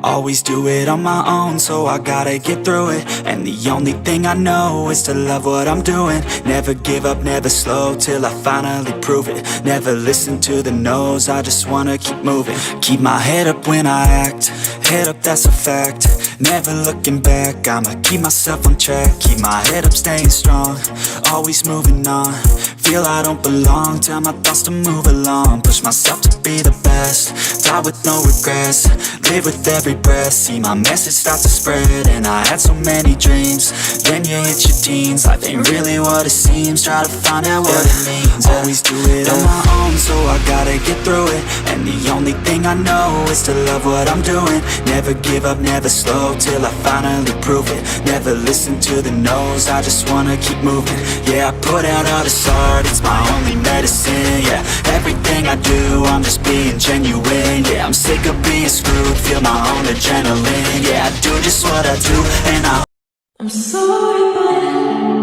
Always do it on my own, so I gotta get through it. And the only thing I know is to love what I'm doing. Never give up, never slow, till I finally prove it. Never listen to the no's, I just wanna keep moving. Keep my head up when I act, head up, that's a fact. Never looking back, I'ma keep myself on track. Keep my head up, staying strong, always moving on. Feel I don't belong, tell my thoughts to move along. Push myself to be the best, die with no regrets. Live with every breath, see my message start to spread. And I had so many dreams, then you hit your teens. Life ain't really what it seems, try to find out what it means. Always do it on my own, so I gotta get through it. And the only thing I know is to love what I'm doing. Never give up, never slow, till I finally prove it. Never listen to the no's, I just wanna keep moving. Yeah, I put out all this art, it's my only medicine. Yeah, everything I do, I'm just being genuine. Yeah, I'm sick of being screwed, feel my own adrenaline. Yeah, I do just what I do, and I'm sorry, but